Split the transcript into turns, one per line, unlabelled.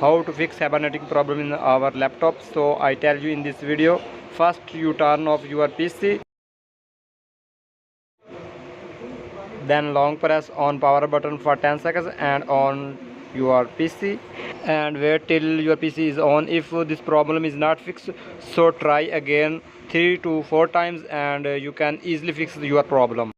how to fix hibernating problem in our laptop. So I tell you in this video. First, you turn off your PC, then long press on power button for 10 seconds and on your PC, and wait till your PC is on. If this problem is not fixed, so try again 3 to 4 times and you can easily fix your problem.